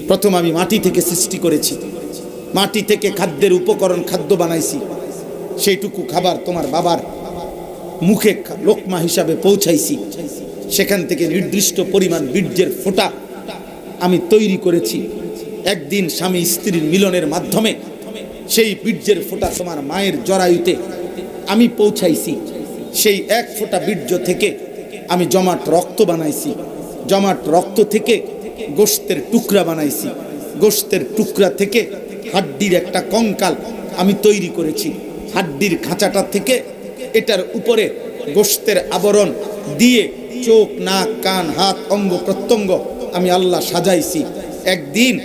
প্রথম আমি মাটি থেকে সৃষ্টি করেছি, মাটি থেকে খাদ্যের উপকরণ খাদ্য বানাইছি, সেইটুকু খাবার তোমার বাবার মুখে লোকমা হিসাবে পৌঁছাইছি। সেখান থেকে নির্দিষ্ট পরিমাণ বীর্যের ফোঁটা আমি তৈরি করেছি। একদিন স্বামী স্ত্রীর মিলনের মাধ্যমে সেই বীর্যের ফোঁটা তোমার মায়ের জরায়ুতে আমি পৌঁছাইছি। সেই এক ফোঁটা বীর্য থেকে আমি জমাট রক্ত বানাইছি, জমাট রক্ত থেকে গোশতের টুকরা বানাইছি, গোশতের টুকরা থেকে হাড্ডির একটা কঙ্কাল আমি তৈরি করেছি। হাড্ডির খাঁচাটা থেকে এটার উপরে গোশতের আবরণ দিয়ে চোখ, নাক, কান, হাত, অঙ্গ প্রত্যঙ্গ আমি আল্লাহ সাজাইছি। একদিন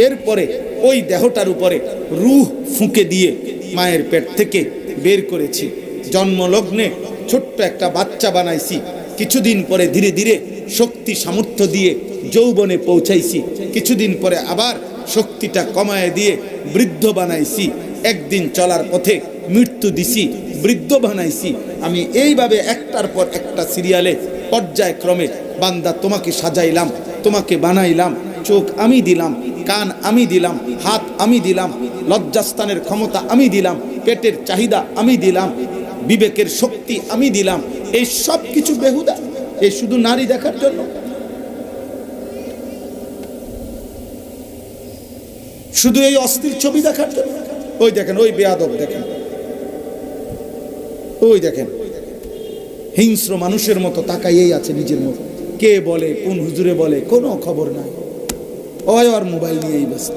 এরপরে ওই দেহটার উপরে রূহ ফুঁকে দিয়ে মায়ের পেট থেকে বের করেছি। জন্মলগ্নে ছোট্ট একটা বাচ্চা বানাইছি। কিছুদিন পরে ধীরে ধীরে শক্তি সামর্থ্য দিয়ে যৌবনে পৌঁছাইছি। কিছুদিন পরে আবার শক্তিটা কমায় দিয়ে বৃদ্ধ বানাইছি। একদিন চলার পথে মৃত্যু দিছি, বৃদ্ধ বানাইছি। আমি এইভাবে একটার পর একটা সিরিয়ালে পর্যায়ক্রমে বান্দা তোমাকে সাজাইলাম, তোমাকে বানাইলাম। চোখ আমি দিলাম, কান আমি দিলাম, হাত আমি দিলাম, লজ্জাস্থানের ক্ষমতা আমি দিলাম, পেটের চাহিদা আমি দিলাম, বিবেকের শক্তি আমি দিলাম। এই সব কিছু বেহুদা, এই শুধু নারী দেখার জন্য, শুধু এই অস্থির ছবি দেখার জন্য। ওই দেখেন, ওই বেয়াদব দেখেন, ওই দেখেন হিংস্র মানুষের মতো তাকাইয়েই আছে নিজের মতো। কে বলে, কোন হুজুরে বলে, কোনো খবর নাই। ওই আর মোবাইল নিয়েই ব্যস্ত।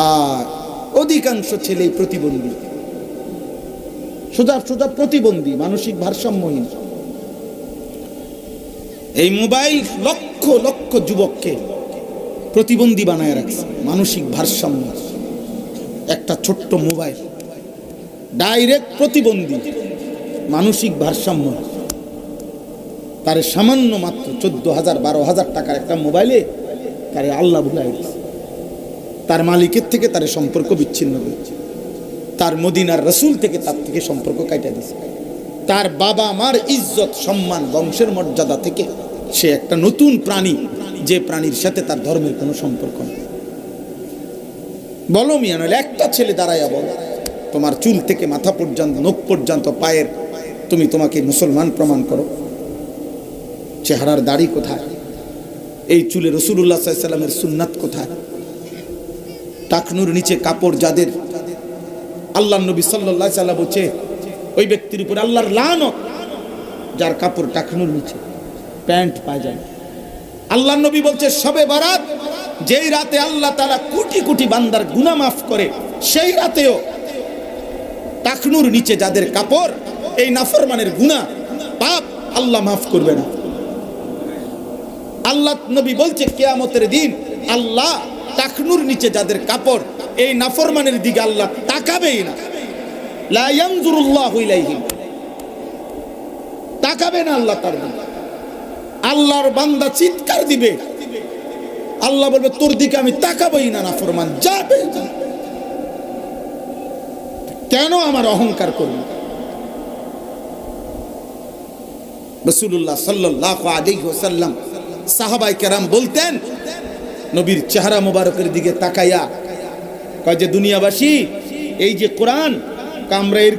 আর অধিকাংশ ছেলেই প্রতিবন্ধী, সোজা সোজা প্রতিবন্ধী, মানসিক ভারসাম্যহীন। এই মোবাইল লক্ষ লক্ষ যুবককে প্রতিবন্ধী বানায় রাখছে। মানসিক ভারসাম্য, একটা ছোট্ট মোবাইল ডাইরেক্ট প্রতিবন্ধী, মানসিক ভারসাম্য। তারে সামান্য মাত্র 14,000 12,000 টাকার একটা মোবাইলে তারে আল্লাহ ভুলাই দিচ্ছে। তার মালিকের থেকে তার সম্পর্ক বিচ্ছিন্ন করেছে, তার মদিনার রসুল থেকে তার থেকে সম্পর্ক কাটা দিয়েছে। তার বাবা মার ইজ্জত সম্মান বংশের মর্যাদা থেকে সে একটা নতুন প্রাণী, যে প্রাণীর সাথে তার ধর্মের কোনো সম্পর্ক নেই। বলো মিয়া, নইলে একটা ছেলে দাঁড়াইয়া বলো, তোমার চুল থেকে মাথা পর্যন্ত, নখ পর্যন্ত, পায়ের, তুমি তোমাকে মুসলমান প্রমাণ করো। চেহারার দাড়ি কোথায়? এই চুলে রাসূলুল্লাহ সাল্লাল্লাহু আলাইহি ওয়াসাল্লামের সুন্নাত কোথায়? টাকনুর নিচে কাপড় যাদের, আল্লাহর নবী সাল্লাল্লাহু আলাইহি ওয়াসাল্লাম বলছে ওই ব্যক্তির উপর আল্লাহর লানত যার কাপড় টাকনুর নিচে, প্যান্ট পায়জামা। আল্লাহর নবী বলছে শবে বারাত, যেই রাতে আল্লাহ তাআলা কোটি কোটি বান্দার গুনাহ মাফ করে, সেই রাতেও টাকনুর নিচে যাদের কাপড়, এই নাফরমানের গুনাহ পাপ আল্লাহ মাফ করবে না। আল্লাহ নবী বলছে কিয়ামতের দিন আল্লাহ টাকনুর নিচে যাদের কাপড়, এই নাফরমানের দিকে আল্লাহ তাকাবেই না। লা ইয়ানজুরুল্লাহু ইলাইহিম, তাকাবে না আল্লাহ তার দিকে। আল্লাহর বান্দা চিৎকার দিবে, আল্লাহ বলবে তোর দিকে আমি তাকাবই না, নাফরমান যাবে। কেন আমার অহংকার করবে? রাসূলুল্লাহ সাল্লাল্লাহু আলাইহি ওয়াসাল্লাম সাহাবায়ে কেরাম বলতেন, নবীর চেহারা মোবারকের দিকে তাকাইয়া কয় যে দুনিয়াবাসী, এই যে কোরআন কামরা এর